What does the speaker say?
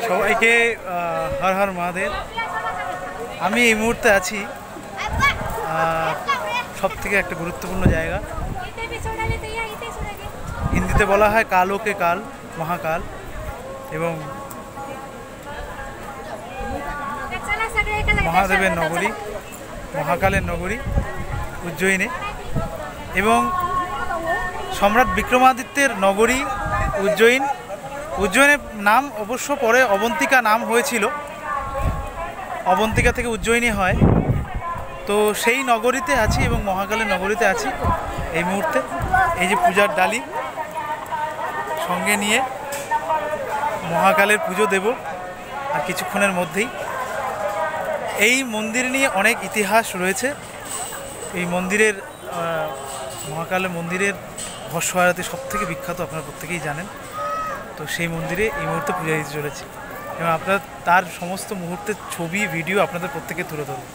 সবাইকে হর হর মহাদেব। আমি এই মুহূর্তে আছি সব থেকে একটা গুরুত্বপূর্ণ জায়গা, হিন্দিতে বলা হয় কালোকে কাল, মহাকাল, এবং মহাদেবের নগরী, মহাকালের নগরী উজ্জয়িনী, এবং সম্রাট বিক্রমাদিত্যের নগরী উজ্জয়িন। উজ্জয়িনের নাম অবশ্য পরে অবন্তিকা নাম হয়েছিল, অবন্তিকা থেকে উজ্জয়িনী হয়। তো সেই নগরীতে আছি এবং মহাকালের নগরীতে আছি এই মুহূর্তে। এই যে পূজার ডালি সঙ্গে নিয়ে মহাকালের পুজো দেব আর কিছুক্ষণের মধ্যেই। এই মন্দির নিয়ে অনেক ইতিহাস রয়েছে। এই মন্দিরের মহাকালের মন্দিরের ভস্য আরতি সব থেকে বিখ্যাত, আপনারা প্রত্যেকেই জানেন। তো সেই মন্দিরে এই মুহূর্তে পূজা দিতে চলেছি এবং আপনারা তার সমস্ত মুহূর্তের ছবি ভিডিও আপনাদের প্রত্যেকে তুলে ধরুন।